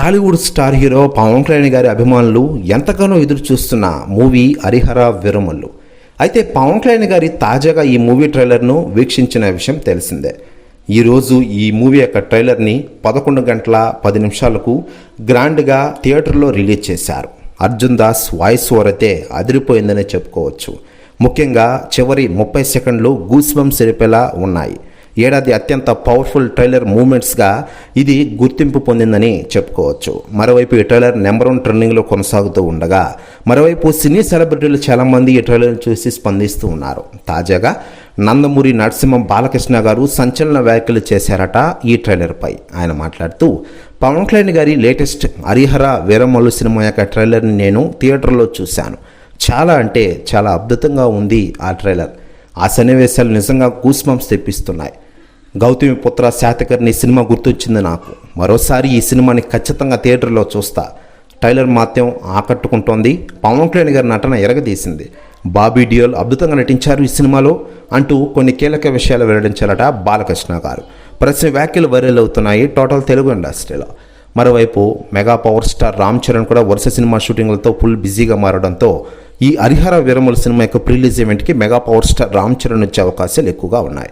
Tollywood star hero Pawan Kalyan గారి అభిమానులు ఎంతగానో ఎదురు చూస్తున్న మూవీ హరిహర వీరమల్లు. అయితే పవన్ కళ్యాణ్ గారి తాజాగా ఈ మూవీ ట్రైలర్ను వీక్షించిన విషయం తెలిసిందే. ఈరోజు ఈ మూవీ యొక్క ట్రైలర్ని 11 గంటల 10 నిమిషాలకు గ్రాండ్గా థియేటర్లో రిలీజ్ చేశారు. అర్జున్ దాస్ వాయిస్ ఓవర్ అయితే అదిరిపోయిందనే చెప్పుకోవచ్చు. ముఖ్యంగా చివరి 30 సెకండ్లు గూస్ బంప్స్ జరిపేలా ఉన్నాయి. ఏడాది అత్యంత పవర్ఫుల్ ట్రైలర్ మూమెంట్స్గా ఇది గుర్తింపు పొందిందని చెప్పుకోవచ్చు. మరోవైపు ఈ ట్రైలర్ నెంబర్ 1 ట్రెండింగ్లో కొనసాగుతూ ఉండగా, మరోవైపు సినీ సెలబ్రిటీలు చాలామంది ఈ ట్రైలర్ను చూసి స్పందిస్తూ ఉన్నారు. తాజాగా నందమూరి నరసింహం బాలకృష్ణ గారు సంచలన వ్యాఖ్యలు చేశారట ఈ ట్రైలర్పై. ఆయన మాట్లాడుతూ, పవన్ కళ్యాణ్ గారి లేటెస్ట్ హరిహర వీరమల్లు సినిమా యొక్క ట్రైలర్ని నేను థియేటర్లో చూశాను. చాలా అంటే చాలా అద్భుతంగా ఉంది ఆ ట్రైలర్. ఆ సన్నివేశాలు నిజంగా గూస్ బంప్స్ తెప్పిస్తున్నాయి. గౌతమి పుత్ర శాతకర్ణి సినిమా గుర్తొచ్చింది నాకు. మరోసారి ఈ సినిమాని ఖచ్చితంగా థియేటర్లో చూస్తా. ట్రైలర్ మాత్రం ఆకట్టుకుంటోంది. పవన్ కళ్యాణ్ గారి నటన ఎరగదీసింది. బాబీ డియోల్ అద్భుతంగా నటించారు ఈ సినిమాలో అంటూ కొన్ని కీలక విషయాలు వెల్లడించారట బాలకృష్ణ గారు. ప్రతి వ్యాఖ్యలు వైరల్ అవుతున్నాయి టోటల్ తెలుగు ఇండస్ట్రీలో. మరోవైపు mega power star Ram Charan కూడా వరుస సినిమా షూటింగ్లతో ఫుల్ బిజీగా మారడంతో ఈ హరిహర వీరమల్లు సినిమా యొక్క ప్రీ రిలీజ్ ఈవెంట్కి mega power star Ram Charan వచ్చే అవకాశాలు ఎక్కువగా ఉన్నాయి.